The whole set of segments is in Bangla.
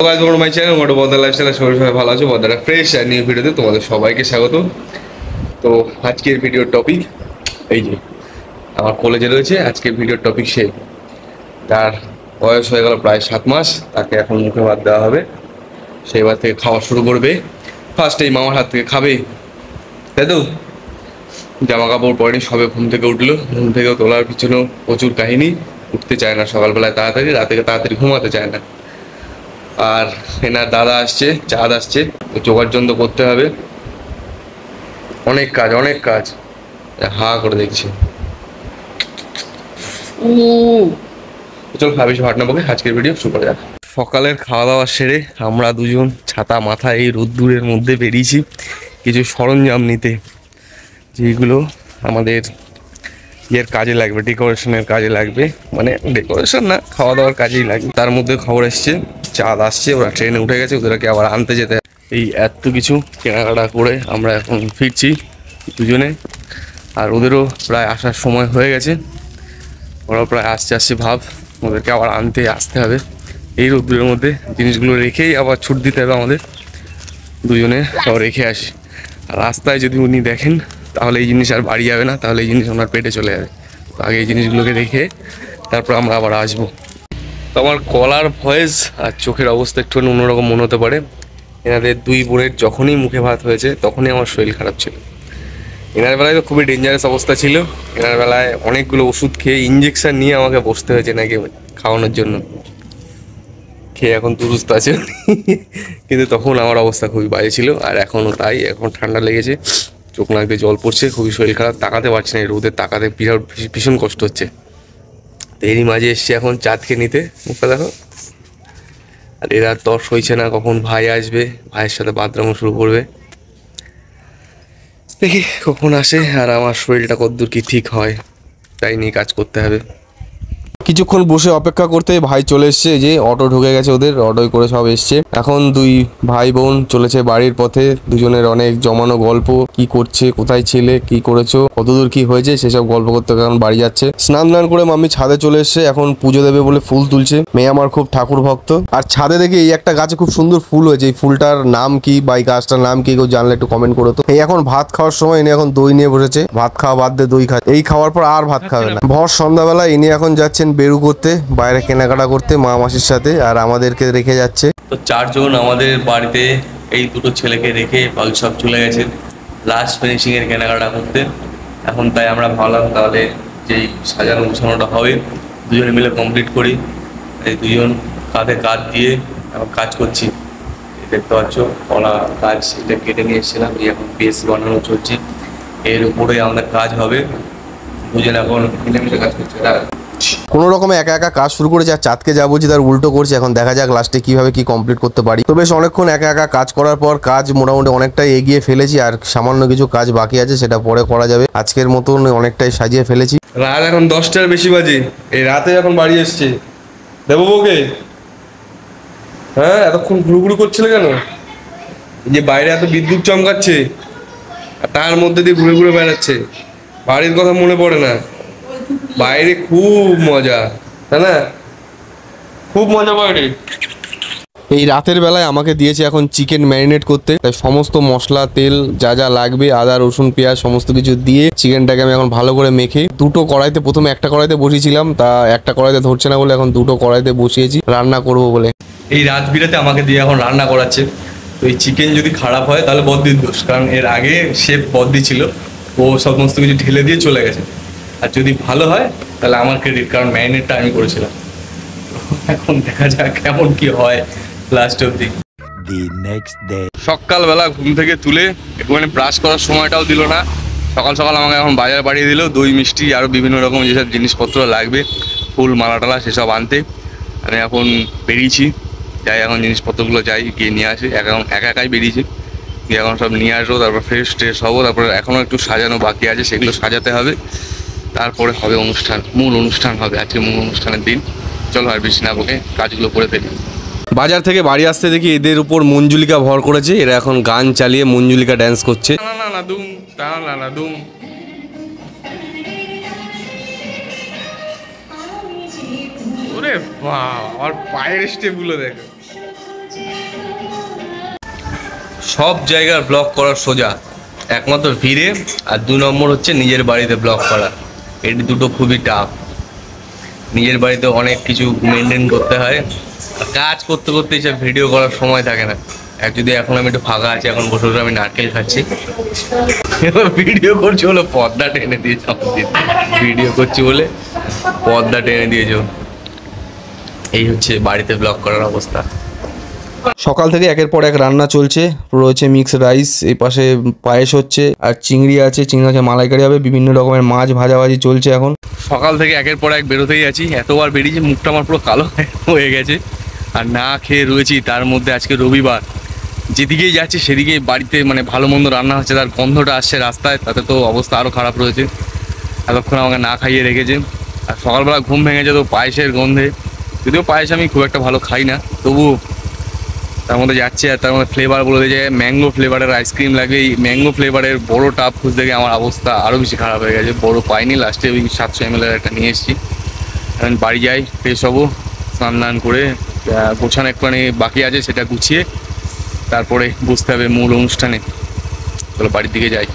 Guys, welcome to my channel মোটো বদলা লাইফস্টাইল। সবাই ভালো আছো? বদলা ফ্রেশ আর নিউ ভিডিওতে তোমাদের সবাইকে স্বাগত। তো আজকের ভিডিওর টপিক এই যে আমার কলেজে রয়েছে। আজকের ভিডিওর টপিক সে, তার বয়স হয়ে গেল প্রায় 7 মাস, তাকে এখন মুখে ভাত দেওয়া হবে। সে এবার থেকে খাওয়া শুরু করবে। ফার্স্ট এই মামার হাত থেকে খাবে, তাই তো? জামা কাপড় পরেনি, সবে ঘুম থেকে উঠলো। ঘুম থেকে তোলার পিছনেও প্রচুর কাহিনী। উঠতে চায় না সকালবেলায় তাড়াতাড়ি, রাতে তাড়াতাড়ি ঘুমাতে চায় না। আর এনার দাদা আসছে, চাঁদ আসছে, যোগাড়যন্ত্র করতে হবে। অনেক কাজ, অনেক কাজ। হা করে দেখছে। চল ভাবিস ভাটনা বকে আজকের ভিডিও শুরু করা যাক। সকালের খাওয়া দাওয়া সেরে আমরা দুজন ছাতা মাথায় এই রোদ্দুরের মধ্যে বেরিয়েছি কিছু সরঞ্জাম নিতে, যেগুলো আমাদের ইয়ের কাজে লাগবে, ডেকোরেশনের কাজে লাগবে। মানে ডেকোরেশন না, খাওয়া দাওয়ার কাজেই লাগবে। তার মধ্যে খবর এসছে চাঁদ আসছে, ওরা ট্রেনে উঠে গেছে, ওদেরকে আবার আনতে যেতে। এই এত কিছু কেনাকাটা করে আমরা এখন ফিরছি দুজনে। আর ওদেরও প্রায় আসার সময় হয়ে গেছে, ওরাও প্রায় আসছে ভাব। ওদেরকে আবার আনতে আসতে হবে এই রোদ্দুরের মধ্যে। জিনিসগুলো রেখেই আবার ছুট দিতে হবে আমাদের। দুজনে সব রেখে আসি। আর রাস্তায় যদি উনি দেখেন তাহলে এই জিনিস আর বাড়ি যাবে না, তাহলে এই জিনিস ওনার পেটে চলে যাবে। তো আগে এই জিনিসগুলোকে রেখে তারপর আমরা আবার আসবো। তো আমার গলার ভয়েস আর চোখের অবস্থা একটু অন্যরকম মনে হতে পারে। এনাদের দুই বোনের যখনই মুখে ভাত হয়েছে তখনই আমার শরীর খারাপ ছিল। এনার বেলায় তো খুবই ডেঞ্জারাস অবস্থা ছিল। এনার বেলায় অনেকগুলো ওষুধ খেয়ে ইঞ্জেকশন নিয়ে আমাকে বসতে হয়েছে নাকি খাওয়ানোর জন্য। খেয়ে এখন দুরুস্ত আছে কিন্তু তখন আমার অবস্থা খুবই বাজে ছিল। আর এখনও তাই, এখন ঠান্ডা লেগেছে, চোখ নাক দিয়ে জল পড়ছে, খুবই শরীর খারাপ, তাকাতে পারছি না। এই রোদে তাকাতে ভীষণ কষ্ট হচ্ছে। তো এরই মাঝে এসছে এখন চাঁদকে নিতে। মুখটা দেখো। আর এরা তর্স হয়েছে না কখন ভাই আসবে, ভাইয়ের সাথে বাদরামো শুরু করবে। দেখি কখন আসে আর আমার শরীরটা কতদূর কি ঠিক হয়, তাই নিয়ে কাজ করতে হবে। কিছুক্ষণ বসে অপেক্ষা করতে ভাই চলে এসছে, যে অটো ঢুকে গেছে ওদের, অটোয় করে সব এসছে। এখন দুই ভাই বোন চলেছে বাড়ির পথে। দুজনের অনেক জমানো গল্প, কি করছে, কোথায় ছিলে, কি করেছো, কতদূর কি হয়েছে, সেসব গল্প করতে এখন বাড়ি যাচ্ছে। স্নান করে মাম্মি ছাদে চলে এসছে, এখন পুজো দেবে বলে ফুল তুলছে। মেয়ে আমার খুব ঠাকুর ভক্ত। আর ছাদে দেখে এই একটা গাছে খুব সুন্দর ফুল হয়েছে। এই ফুলটার নাম কি বা এই গাছটার নাম কি কেউ জানলে একটু কমেন্ট করো তো। এই এখন ভাত খাওয়ার সময় ইনি এখন দই নিয়ে বসেছে। ভাত খাওয়া বাদ দিয়ে দই খায়। এই খাওয়ার পর আর ভাত খাবে না। ভর সন্ধ্যাবেলা ইনি এখন যাচ্ছেন বেরু করতে, বাইরে কেনাকাটা করতে মা মাসির সাথে, আর আমাদেরকে রেখে যাচ্ছে। তো চারজন আমাদের বাড়িতে এই দুটো ছেলেকে রেখে বাকি সব চলে গেছে লাস্ট ফিনিশিং এর কেনাকাটা করতে। এখন তাই আমরা ভাবলাম তাহলে যেই সাজানো গুছানোটা হবে দুজনে মিলে কমপ্লিট করি। এই দুজন কাঁধে কাঁধ দিয়ে এখন কাজ করছি। দেখতে পাচ্ছ কলা কাজ, এটা কেটে নিয়ে এসেছিলাম, এখন বেস বানানো চলছে। এর উপরে আমাদের কাজ হবে। দুজন এখন মিলেমিশে কাজ করছে। কোনো রকমে একা একা কাজ শুরু করেছে, আর চাঁদকে যা বলছি তার উল্টো করছে। এখন দেখা যাক লাস্টে কিভাবে কি কমপ্লিট করতে পারি। তো বেশ অনেকক্ষণ একা একা কাজ করার পর কাজ মোটামুটি অনেকটাই এগিয়ে ফেলেছি। আর সামান্য কিছু কাজ বাকি আছে, সেটা পরে করা যাবে। আজকের মতন অনেকটাই সাজিয়ে ফেলেছি। রাত এখন 10টার বেশি বাজে। এই রাতে এখন বাড়ি এসছে দেবো বউকে। হ্যাঁ, এতক্ষণ ঘুরুঘুরু করছিলে কেন? যে বাইরে এত বিদ্যুৎ চমকাচ্ছে, তার মধ্যে দিয়ে ঘুরে ঘুরে বেড়াচ্ছে। বাড়ির কথা মনে পড়ে না? বাইরে খুব মজা, তাই না? খুব মজা বাইরে। এই রাতের বেলায় আমাকে দিয়েছে এখন চিকেন ম্যারিনেট করতে। তাই সমস্ত মশলা, তেল যা যা লাগবে, আদা রসুন পেঁয়াজ সমস্ত কিছু দিয়ে চিকেনটাকে আমি এখন ভালো করে মেখে দুটো কড়াইতে, প্রথমে একটা কড়াইতে বসিয়েছিলাম, তা একটা কড়াইতে ধরছে না বলে এখন দুটো কড়াইতে বসিয়েছি রান্না করব বলে। এই রাত বিরাতে আমাকে দিয়ে এখন রান্না করাচ্ছে। তো এই চিকেন যদি খারাপ হয় তাহলে বদ্দির দোষ, কারণ এর আগে শেফ বদ্দি ছিল, ও সমস্ত কিছু ঢেলে দিয়ে চলে গেছে। আর যদি ভালো হয় তাহলে আমার ক্রেডিট, কারণ ম্যারিনেটটা আমি করেছিলাম। এখন দেখা যাক কেমন কি হয় লাস্ট অবধি। সকালবেলা ঘুম থেকে তুলে একটুখানি ব্রাশ করার সময়টাও দিল না। সকাল সকাল আমাকে এখন বাজার পাঠিয়ে দিল দই মিষ্টি আরও বিভিন্ন রকম যেসব জিনিসপত্র লাগবে, ফুল মালা টালা সেসব আনতে। আমি এখন বেরিয়েছি, যাই এখন জিনিসপত্রগুলো যাই গিয়ে নিয়ে আসি। এখন একা একাই বেরিয়েছি, গিয়ে এখন সব নিয়ে আসবো। তারপর ফ্রেশ ট্রেশ হবো। তারপরে এখনও একটু সাজানো বাকি আছে, সেগুলো সাজাতে হবে। তারপরে হবে অনুষ্ঠান, মূল অনুষ্ঠান হবে আজকে, মূল অনুষ্ঠানের দিন। চলো আর বেশি না বকে কাজগুলো করে ফেলি। বাজার থেকে বাড়ি আসতে দেখি এদের উপর মঞ্জুলিকা ভর করেছে। এরা এখন গান চালিয়ে মঞ্জুলিকা ড্যান্স করছে। ওরে বাবা, আমার পায়ের স্টেপগুলো দেখো। সব জায়গার ব্লগ করার সোজা, একমাত্র ভিড়ে, আর 2 নম্বর হচ্ছে নিজের বাড়িতে ব্লগ করা। এটি দুটো খুবই টাফ। নিজের বাড়িতে অনেক কিছু মেনটেন করতে হয়, কাজ করতে করতে এইসব ভিডিও করার সময় থাকে না। যদি এখন আমি একটু ফাঁকা আছি, এখন বসে বসে আমি নারকেল খাচ্ছি, ভিডিও করছি বলে পর্দা টেনে দিয়েছে, ভিডিও করছি বলে পর্দা টেনে দিয়েছ। এই হচ্ছে বাড়িতে ব্লগ করার অবস্থা। সকাল থেকে একের পর এক রান্না চলছে, রয়েছে মিক্সড রাইস, এই পাশে পায়েস হচ্ছে, আর চিংড়ি আছে, চিংড়ি মাছের মালাইকারি হবে, বিভিন্ন রকমের মাছ ভাজাভাজি চলছে। এখন সকাল থেকে একের পর এক বেরোতেই আছি, এতবার বেরিয়েছি মুখটা আমার পুরো কালো হয়ে গেছে, আর না খেয়ে রয়েছি। তার মধ্যে আজকে রবিবার, যেদিকেই যাচ্ছি সেদিকেই বাড়িতে মানে ভালো মন্দ রান্না হচ্ছে, তার গন্ধটা আসছে রাস্তায়, তাতে তো অবস্থা আরও খারাপ রয়েছে। এতক্ষণ আমাকে না খাইয়ে রেখেছে, আর সকালবেলা ঘুম ভেঙেছে তো পায়েসের গন্ধে। যদিও পায়েস আমি খুব একটা ভালো খাই না, তবু তার মধ্যে যাচ্ছে। আর তার মধ্যে ফ্লেভার বলে যে ম্যাঙ্গো ফ্লেভারের আইসক্রিম লাগবে, এই ম্যাঙ্গো ফ্লেভারের বড় টাপ খুঁজতে গিয়ে আমার অবস্থা আরও বেশি খারাপ হয়ে গেছে। বড় পাইনি, লাস্টে ওই 700 ml একটা নিয়ে এসেছি। এখন বাড়ি যাই, ফ্রেশ হবো, স্নান করে গোছানো একটুখানি বাকি আছে, সেটা গুছিয়ে তারপরে বসতে হবে মূল অনুষ্ঠানে। চলো বাড়ির দিকে যাই।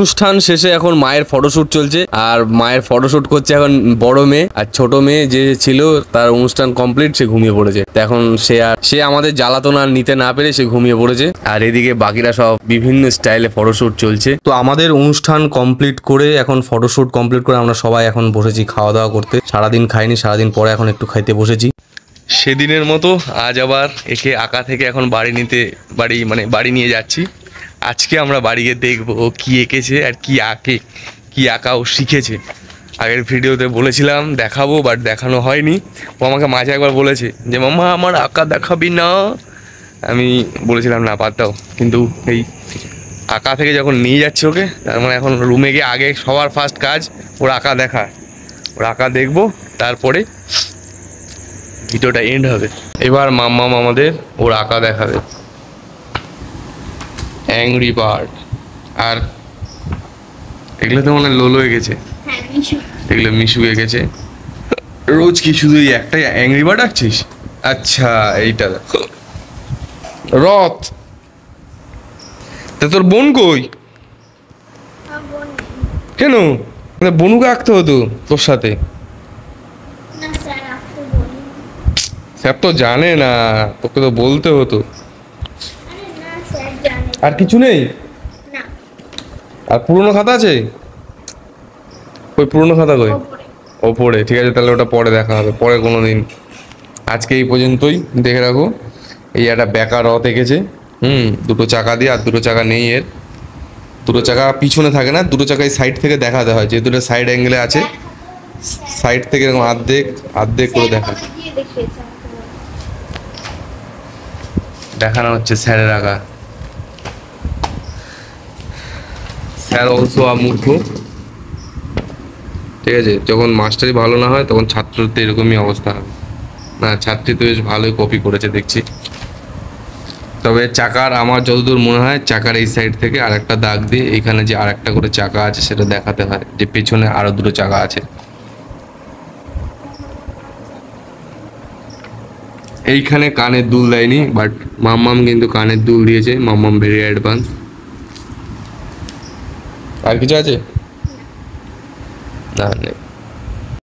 অনুষ্ঠান শেষে এখন মায়ের ফটোশুট চলছে, আর মায়ের ফটোশুট করছে এখন বড় মেয়ে, আর ছোট মেয়ে যে ছিল তার অনুষ্ঠান কমপ্লিট, সে ঘুমিয়ে পড়েছে। তো এখন সে আমাদের জ্বালাতন আর নিতে না পেরে সে ঘুমিয়ে পড়েছে, আর এদিকে বাকিরা সব বিভিন্ন স্টাইলে ফটোশুট চলছে। তো আমাদের অনুষ্ঠান কমপ্লিট করে এখন ফটোশুট কমপ্লিট করে আমরা সবাই এখন বসেছি খাওয়া দাওয়া করতে। সারাদিন খাইনি, সারাদিন পরে এখন একটু খাইতে বসেছি। সেদিনের মতো আজ আবার একে আঁকা থেকে এখন বাড়ি নিয়ে যাচ্ছি। আজকে আমরা বাড়ি গিয়ে দেখবো ও কী এঁকেছে আর কি আঁকা ও শিখেছে। আগের ভিডিওতে বলেছিলাম দেখাবো, বাট দেখানো হয়নি। ও আমাকে মাঝে একবার বলেছে যে মাম্মা আমার আঁকা দেখাবি না, আমি বলেছিলাম না বাদ দাও। কিন্তু এই আঁকা থেকে যখন নিয়ে যাচ্ছে ওকে, তার মানে এখন রুমে গিয়ে আগে সবার ফার্স্ট কাজ ওর আঁকা দেখা। ওর আঁকা দেখবো, তারপরে ভিডিওটা এন্ড হবে। এবার মাম্মাম আমাদের ওর আঁকা দেখাবে, অ্যাংরি বার্ড। আর এগুলো তো মানে লোলো এঁকেছে, এগুলো মিশু এঁকেছে। রোজ কি শুধু এই একটাই অ্যাংরি বার্ড আঁকছিস? আচ্ছা এইটা দেখো, রথ। তা তোর বোন কই? কেন? বনুকে আঁকতে হতো তোর সাথে। স্যার তো জানে না, তোকে তো বলতে হতো। আর কিছু নেই? আর পুরনো খাতা আছে? ওই পুরনো খাতা কই? ওপরে। ঠিক আছে, তাহলে ওটা পরে দেখা হবে, পরে কোনো দিন। আজকে এই পর্যন্তই, দেখে রাখো। এই একটা বেকার রথ এঁকেছে, দুটো চাকা দিয়ে, আর দুটো চাকা নেই এর। দুটো চাকা পিছনে থাকে না, দুটো চাকা এই সাইড থেকে দেখাতে হয়, যে দুটো সাইড অ্যাঙ্গেলে আছে, সাইড থেকে এরকম আর্ধেক করে দেখানো হচ্ছে স্যারের আঁকা। স্যার অলসো মূর্খ। ঠিক আছে, যখন মাস্টারই ভালো না হয় তখন ছাত্রদের এরকমই অবস্থা হবে। না, ছাত্রী তো বেশ ভালোই কপি করেছে দেখছি। তবে চাকার আমার যতদূর মনে হয়, চাকার এই সাইড থেকে আর একটা দাগ দিয়ে এখানে যে আর একটা করে চাকা আছে সেটা দেখাতে হয়, যে পেছনে আরো দুটো চাকা আছে। এইখানে কানের দুল দেয়নি, বাট মাম্মাম কিন্তু কানের দুল দিয়েছে। মাম্মাম ভেরি অ্যাডভান্স। আর কিছু আছে? না, নেই।